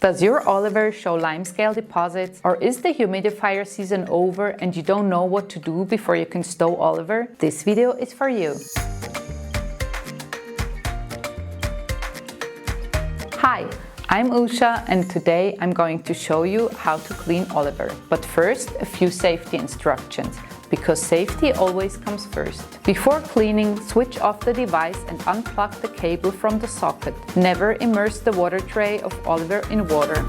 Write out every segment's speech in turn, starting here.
Does your Oliver show limescale deposits, or is the humidifier season over and you don't know what to do before you can stow Oliver? This video is for you. Hi, I'm Usha and today I'm going to show you how to clean Oliver. But first, a few safety instructions, because safety always comes first. Before cleaning, switch off the device and unplug the cable from the socket. Never immerse the water tray of Oliver in water.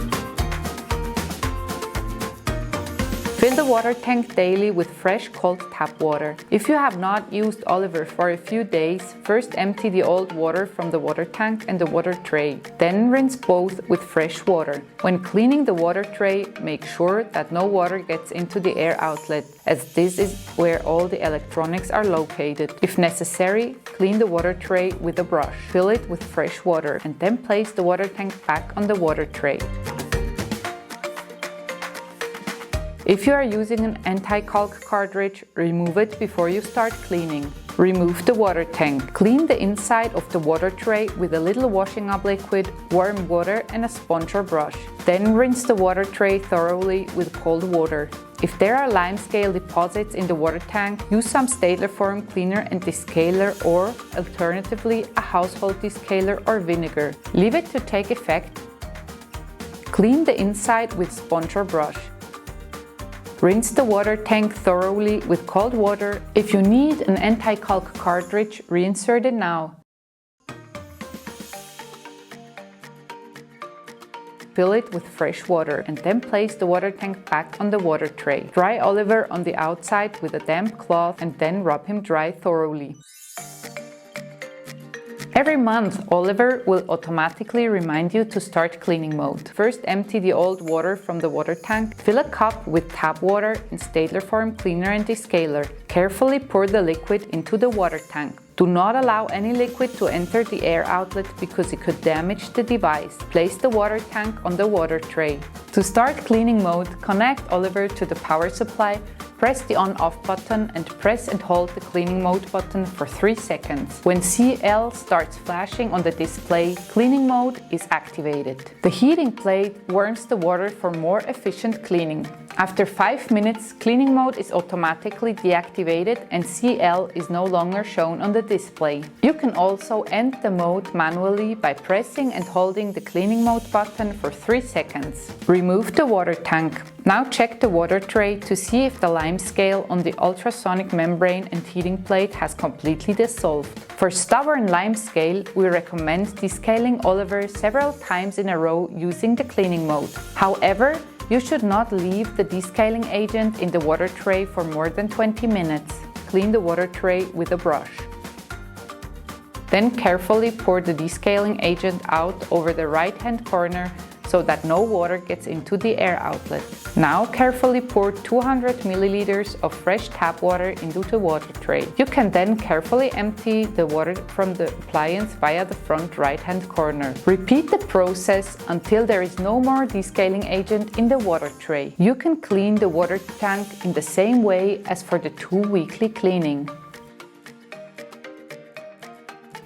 Fill the water tank daily with fresh cold tap water. If you have not used Oliver for a few days, first empty the old water from the water tank and the water tray. Then rinse both with fresh water. When cleaning the water tray, make sure that no water gets into the air outlet, as this is where all the electronics are located. If necessary, clean the water tray with a brush. Fill it with fresh water and then place the water tank back on the water tray. If you are using an anti-caulk cartridge, remove it before you start cleaning. Remove the water tank. Clean the inside of the water tray with a little washing up liquid, warm water and a sponge or brush. Then rinse the water tray thoroughly with cold water. If there are limescale deposits in the water tank, use some Staedtler foam cleaner and descaler, or alternatively a household descaler or vinegar. Leave it to take effect. Clean the inside with sponge or brush. Rinse the water tank thoroughly with cold water. If you need an anti-caulk cartridge, reinsert it now. Fill it with fresh water and then place the water tank back on the water tray. Dry Oliver on the outside with a damp cloth and then rub him dry thoroughly. Every month, Oliver will automatically remind you to start cleaning mode. First, empty the old water from the water tank. Fill a cup with tap water and Staedtler foam cleaner and descaler. Carefully pour the liquid into the water tank. Do not allow any liquid to enter the air outlet because it could damage the device. Place the water tank on the water tray. To start cleaning mode, connect Oliver to the power supply. Press the on-off button and press and hold the cleaning mode button for 3 seconds. When CL starts flashing on the display, cleaning mode is activated. The heating plate warms the water for more efficient cleaning. After 5 minutes, cleaning mode is automatically deactivated and CL is no longer shown on the display. You can also end the mode manually by pressing and holding the cleaning mode button for 3 seconds. Remove the water tank. Now check the water tray to see if the limescale on the ultrasonic membrane and heating plate has completely dissolved. For stubborn limescale, we recommend descaling Oliver several times in a row using the cleaning mode. However, you should not leave the descaling agent in the water tray for more than 20 minutes. Clean the water tray with a brush. Then carefully pour the descaling agent out over the right-hand corner so that no water gets into the air outlet. Now carefully pour 200 milliliters of fresh tap water into the water tray. You can then carefully empty the water from the appliance via the front right-hand corner. Repeat the process until there is no more descaling agent in the water tray. You can clean the water tank in the same way as for the 2 weekly cleaning.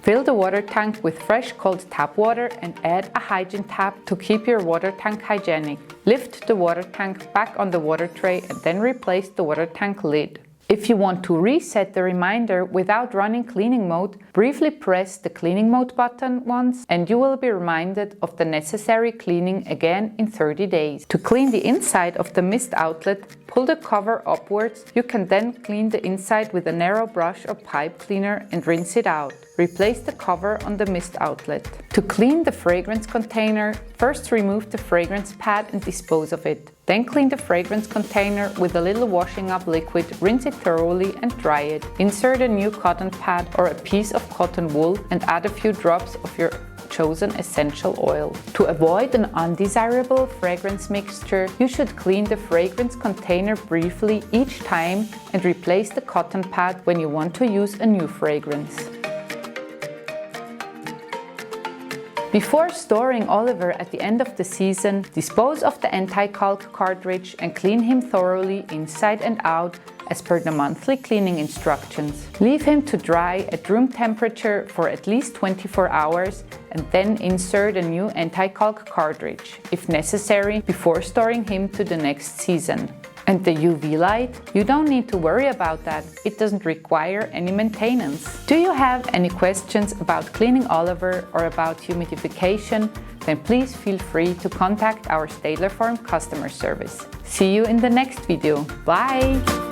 Fill the water tank with fresh cold tap water and add a hygiene tap to keep your water tank hygienic. Lift the water tank back on the water tray and then replace the water tank lid. If you want to reset the reminder without running cleaning mode, briefly press the cleaning mode button once and you will be reminded of the necessary cleaning again in 30 days. To clean the inside of the mist outlet, pull the cover upwards. You can then clean the inside with a narrow brush or pipe cleaner and rinse it out. Replace the cover on the mist outlet. To clean the fragrance container, first remove the fragrance pad and dispose of it. Then clean the fragrance container with a little washing up liquid, rinse it thoroughly and dry it. Insert a new cotton pad or a piece of cotton wool and add a few drops of your chosen essential oil. To avoid an undesirable fragrance mixture, you should clean the fragrance container briefly each time and replace the cotton pad when you want to use a new fragrance. Before storing Oliver at the end of the season, dispose of the anti-caulk cartridge and clean him thoroughly inside and out as per the monthly cleaning instructions. Leave him to dry at room temperature for at least 24 hours, and then insert a new anti-caulk cartridge, if necessary, before storing him to the next season. And the UV light? You don't need to worry about that. It doesn't require any maintenance. Do you have any questions about cleaning Oliver or about humidification? Then please feel free to contact our Staedtler Farm customer service. See you in the next video. Bye!